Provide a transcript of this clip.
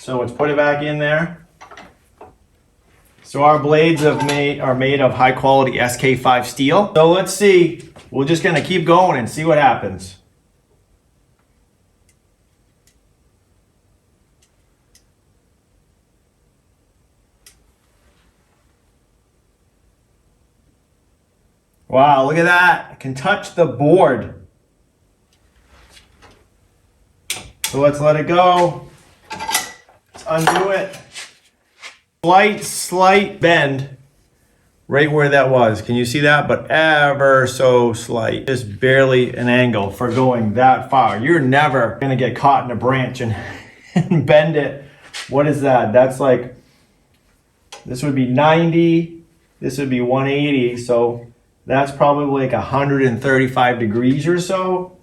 So let's put it back in there. So our blades are made of high quality SK5 steel. So let's see, we're just gonna keep going and see what happens. Wow, look at that. I can touch the board. So let's let it go. Let's undo it. Slight bend right where that was. Can you see that? But ever so slight. Just barely an angle for going that far. You're never gonna get caught in a branch and, and bend it. What is that? That's like, this would be 90, this would be 180. So that's probably like 135 degrees or so.